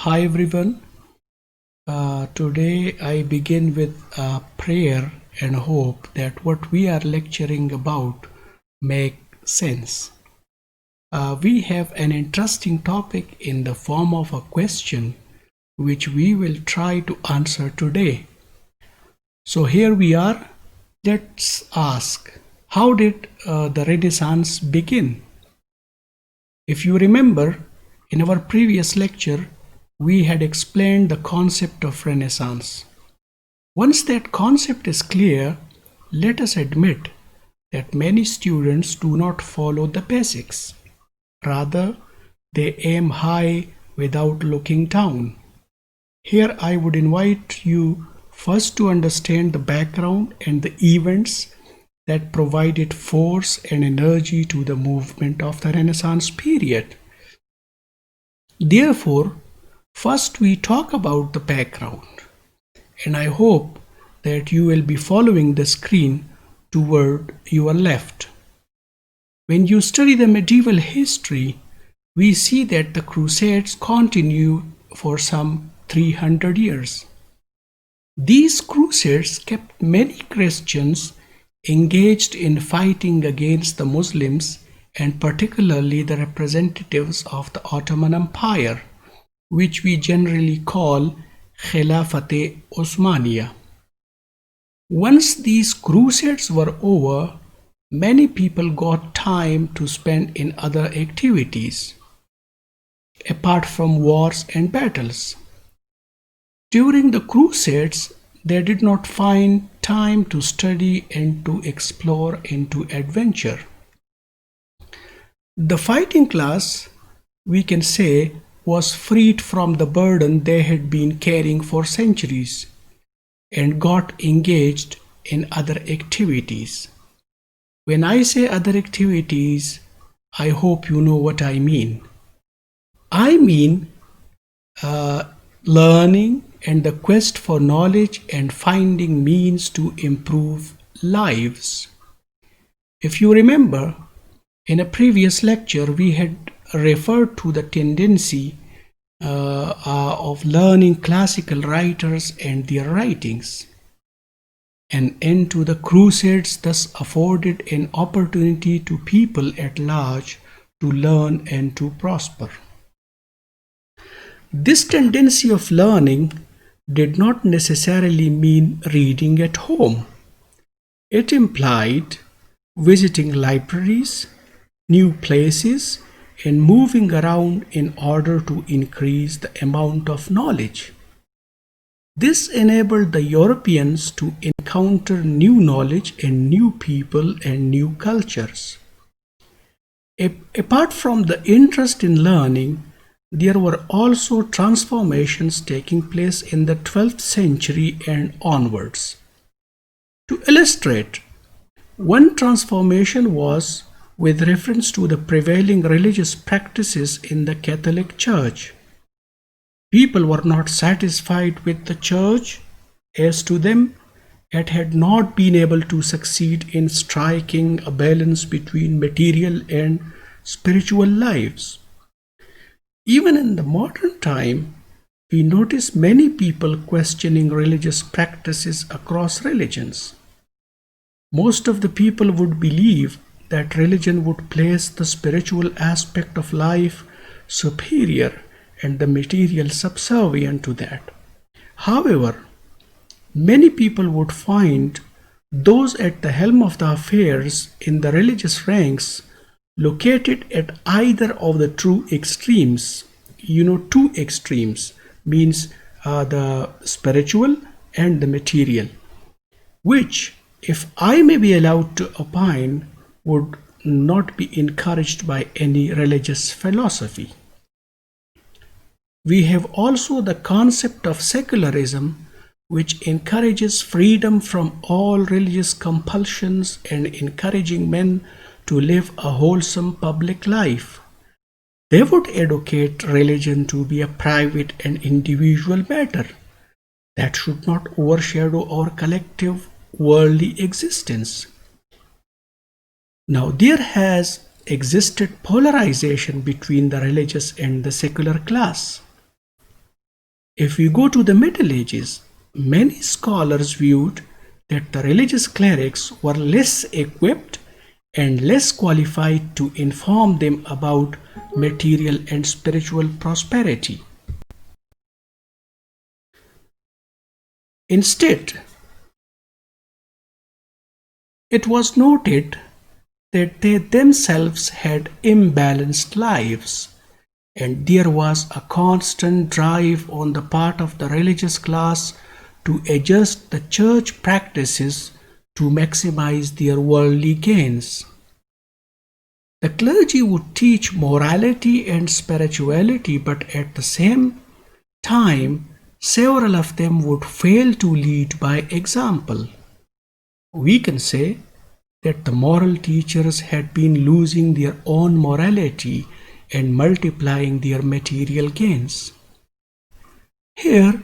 Hi everyone. Today I begin with a prayer and hope that what we are lecturing about make sense. We have an interesting topic in the form of a question which we will try to answer today. So here we are. Let's ask, how did the Renaissance begin? If you remember, in our previous lecture, we had explained the concept of Renaissance. Once that concept is clear, let us admit that many students do not follow the basics. Rather, they aim high without looking down. Here I would invite you first to understand the background and the events that provided force and energy to the movement of the Renaissance period. Therefore, first we talk about the background, and I hope that you will be following the screen toward your left. When you study the medieval history, we see that the Crusades continue for some 300 years. These crusades kept many Christians engaged in fighting against the Muslims and particularly the representatives of the Ottoman Empire, which we generally call Khilafat-e Osmaniya. Once these crusades were over, many people got time to spend in other activities, apart from wars and battles. During the crusades, they did not find time to study and to explore and to adventure. The fighting class, we can say, was freed from the burden they had been carrying for centuries and got engaged in other activities. When I say other activities, I hope you know what I mean. I mean learning and the quest for knowledge and finding means to improve lives. If you remember, in a previous lecture, we had referred to the tendency of learning classical writers and their writings. An end to the Crusades thus afforded an opportunity to people at large to learn and to prosper. This tendency of learning did not necessarily mean reading at home. It implied visiting libraries, new places, and moving around in order to increase the amount of knowledge. This enabled the Europeans to encounter new knowledge and new people and new cultures. Apart from the interest in learning, there were also transformations taking place in the 12th century and onwards. To illustrate, one transformation was with reference to the prevailing religious practices in the Catholic Church. People were not satisfied with the Church, as to them it had not been able to succeed in striking a balance between material and spiritual lives. Even in the modern time, we notice many people questioning religious practices across religions. Most of the people would believe that religion would place the spiritual aspect of life superior and the material subservient to that. However, many people would find those at the helm of the affairs in the religious ranks located at either of the two extremes. Two extremes means the spiritual and the material, which, if I may be allowed to opine, would not be encouraged by any religious philosophy. We have also the concept of secularism, which encourages freedom from all religious compulsions and encouraging men to live a wholesome public life. They would advocate religion to be a private and individual matter that should not overshadow our collective worldly existence. Now, there has existed polarization between the religious and the secular class. If we go to the Middle Ages, many scholars viewed that the religious clerics were less equipped and less qualified to inform them about material and spiritual prosperity. Instead, it was noted that they themselves had imbalanced lives, and there was a constant drive on the part of the religious class to adjust the church practices to maximize their worldly gains. The clergy would teach morality and spirituality, but at the same time, several of them would fail to lead by example. We can say that the moral teachers had been losing their own morality and multiplying their material gains. Here,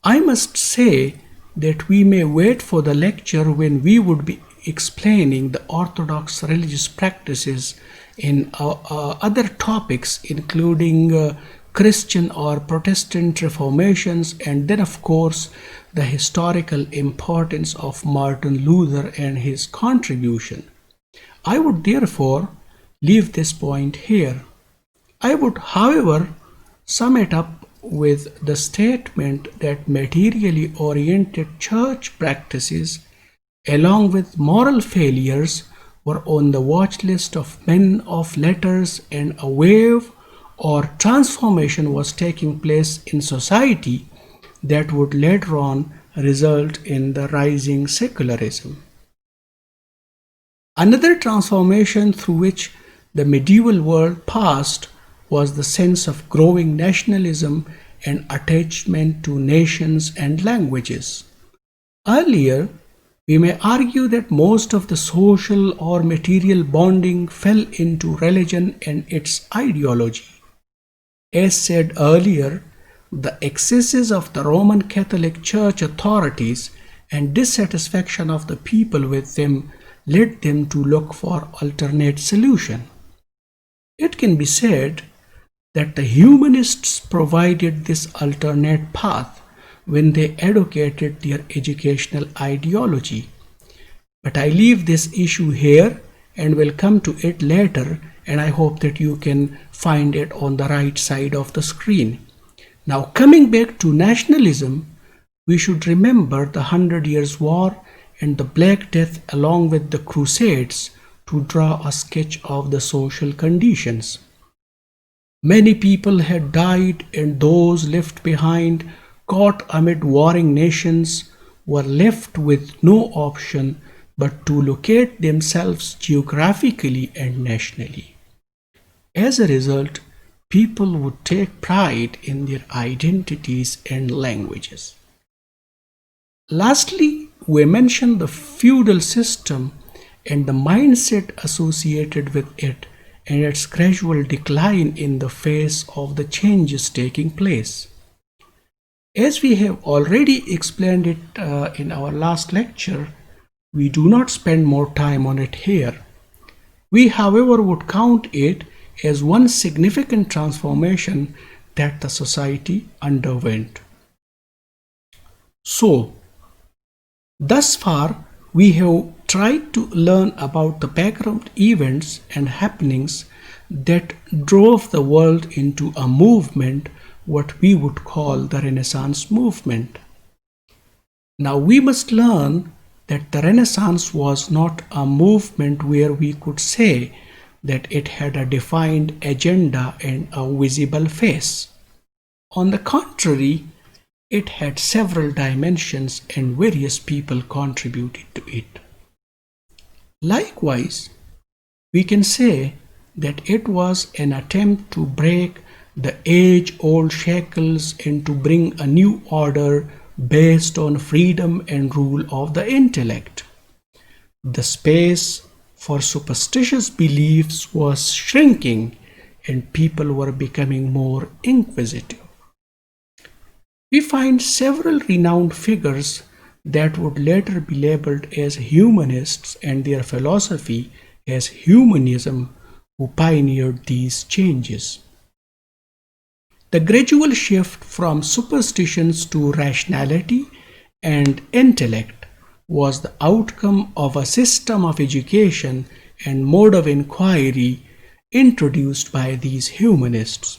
I must say that we may wait for the lecture when we would be explaining the orthodox religious practices in other topics, including Christian or Protestant reformations, and then, of course, the historical importance of Martin Luther and his contribution. I would therefore leave this point here. I would, however, sum it up with the statement that materially oriented church practices, along with moral failures, were on the watch list of men of letters, and a wave or transformation was taking place in society that would later on result in the rising secularism. Another transformation through which the medieval world passed was the sense of growing nationalism and attachment to nations and languages. Earlier, we may argue that most of the social or material bonding fell into religion and its ideology. As said earlier, the excesses of the Roman Catholic Church authorities and dissatisfaction of the people with them led them to look for alternate solutions. It can be said that the humanists provided this alternate path when they advocated their educational ideology. But I leave this issue here and will come to it later, and I hope that you can find it on the right side of the screen. Now, coming back to nationalism, we should remember the 100 Years' War and the Black Death along with the Crusades to draw a sketch of the social conditions. Many people had died, and those left behind, caught amid warring nations, were left with no option but to locate themselves geographically and nationally. As a result, people would take pride in their identities and languages. Lastly, we mention the feudal system and the mindset associated with it and its gradual decline in the face of the changes taking place. As we have already explained it in our last lecture, we do not spend more time on it here. We, however, would count it as one significant transformation that the society underwent. So, thus far, we have tried to learn about the background events and happenings that drove the world into a movement, what we would call the Renaissance movement. Now we must learn that the Renaissance was not a movement where we could say that it had a defined agenda and a visible face. On the contrary, it had several dimensions and various people contributed to it. Likewise, we can say that it was an attempt to break the age-old shackles and to bring a new order based on freedom and rule of the intellect. The space for superstitious beliefs was shrinking and people were becoming more inquisitive. We find several renowned figures that would later be labeled as humanists and their philosophy as humanism who pioneered these changes. The gradual shift from superstitions to rationality and intellect was the outcome of a system of education and mode of inquiry introduced by these humanists.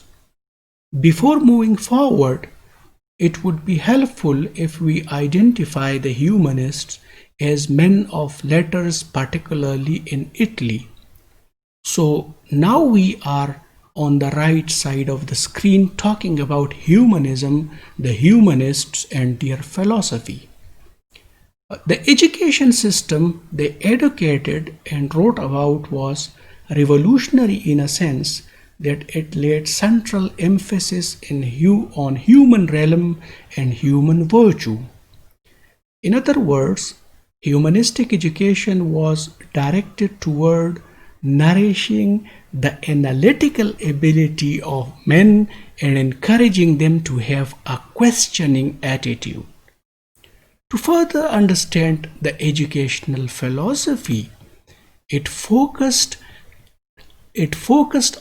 Before moving forward, it would be helpful if we identify the humanists as men of letters, particularly in Italy. So now we are on the right side of the screen talking about humanism, the humanists, and their philosophy. The education system they educated and wrote about was revolutionary in a sense that it laid central emphasis on human realm and human virtue. In other words, humanistic education was directed toward nourishing the analytical ability of men and encouraging them to have a questioning attitude. To further understand the educational philosophy, it focused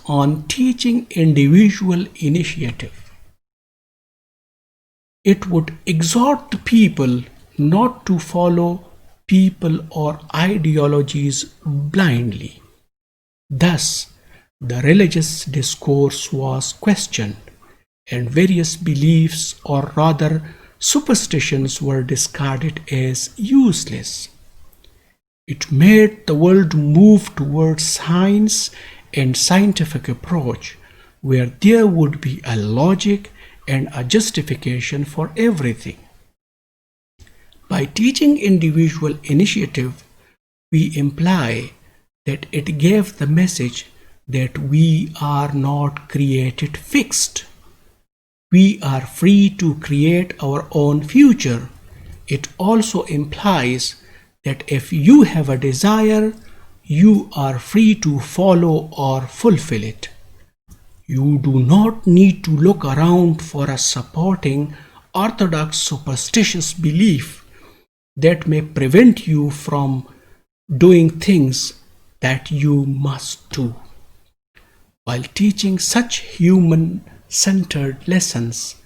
on teaching individual initiative. It would exhort the people not to follow people or ideologies blindly. Thus, the religious discourse was questioned, and various beliefs, or rather superstitions, were discarded as useless. It made the world move towards science and scientific approach, where there would be a logic and a justification for everything. By teaching individual initiative, we imply that it gave the message that we are not created fixed. We are free to create our own future. It also implies that if you have a desire, you are free to follow or fulfill it. You do not need to look around for a supporting orthodox superstitious belief that may prevent you from doing things that you must do. While teaching such human-centered lessons,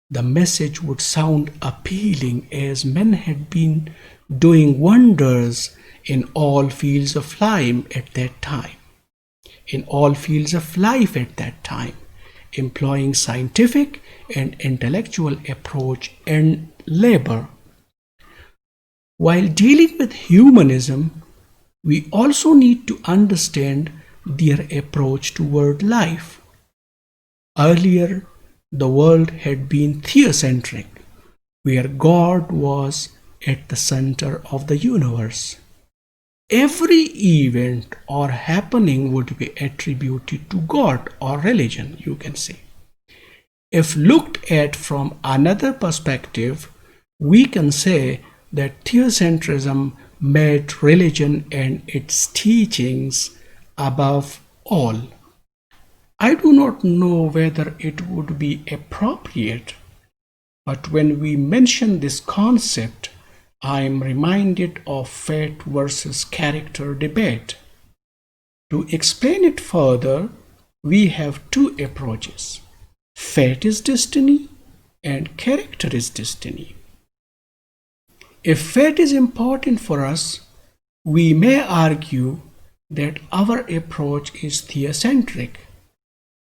the message would sound appealing, as men had been doing wonders in all fields of life at that time. Employing scientific and intellectual approach and labor. While dealing with humanism, we also need to understand their approach toward life. Earlier, the world had been theocentric, where God was at the center of the universe. Every event or happening would be attributed to God or religion, you can say. If looked at from another perspective, we can say that theocentrism made religion and its teachings above all. I do not know whether it would be appropriate, but when we mention this concept, I am reminded of fate versus character debate. To explain it further, we have two approaches. Fate is destiny and character is destiny. If fate is important for us, we may argue that our approach is theocentric,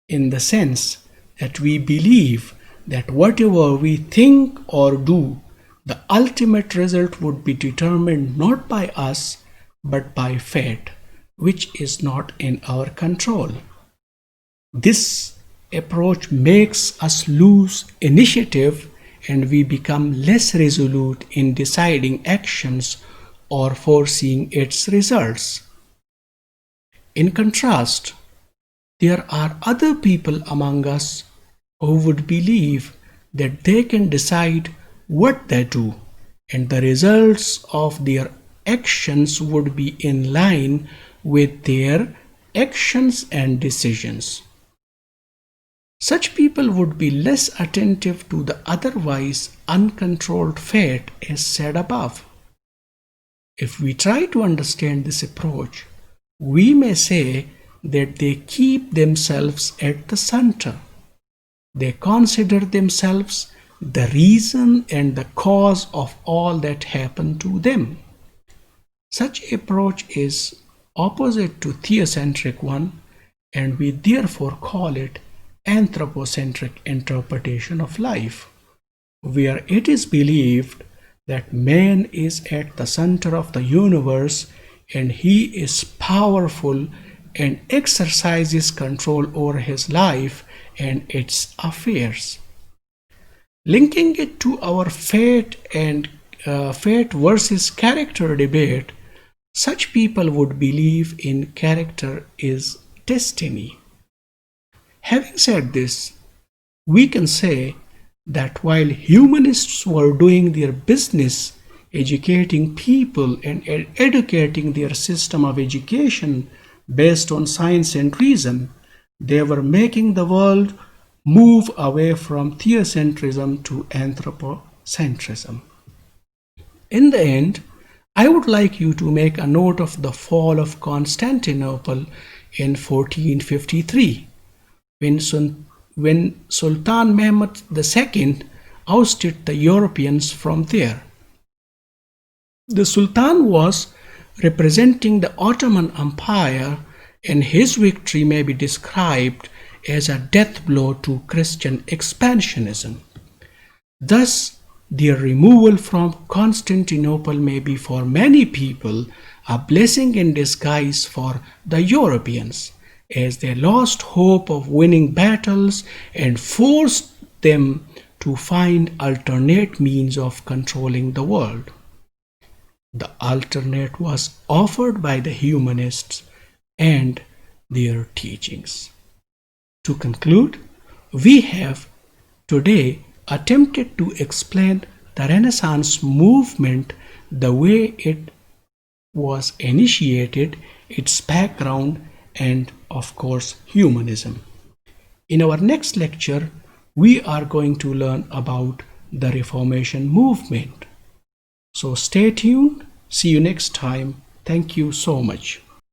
in the sense that we believe that whatever we think or do, the ultimate result would be determined not by us but by fate, which is not in our control. This approach makes us lose initiative and we become less resolute in deciding actions or foreseeing its results. In contrast, there are other people among us who would believe that they can decide what they do, and the results of their actions would be in line with their actions and decisions. Such people would be less attentive to the otherwise uncontrolled fate as said above. If we try to understand this approach, we may say that they keep themselves at the center. They consider themselves the reason and the cause of all that happened to them. Such approach is opposite to theocentric one, and we therefore call it anthropocentric interpretation of life, where it is believed that man is at the center of the universe and he is powerful and exercises control over his life and its affairs. Linking it to our fate and fate versus character debate, such people would believe in character is destiny. Having said this, we can say that while humanists were doing their business educating people and educating their system of education based on science and reason, they were making the world move away from theocentrism to anthropocentrism. In the end, I would like you to make a note of the fall of Constantinople in 1453, when Sultan Mehmed II ousted the Europeans from there. The Sultan was representing the Ottoman Empire, and his victory may be described as a death blow to Christian expansionism. Thus, their removal from Constantinople may be for many people a blessing in disguise for the Europeans, as they lost hope of winning battles and forced them to find alternate means of controlling the world. The alternate was offered by the humanists and their teachings. To conclude, we have today attempted to explain the Renaissance movement, the way it was initiated, its background, and of course humanism. In our next lecture, we are going to learn about the Reformation movement. So stay tuned. See you next time. Thank you so much.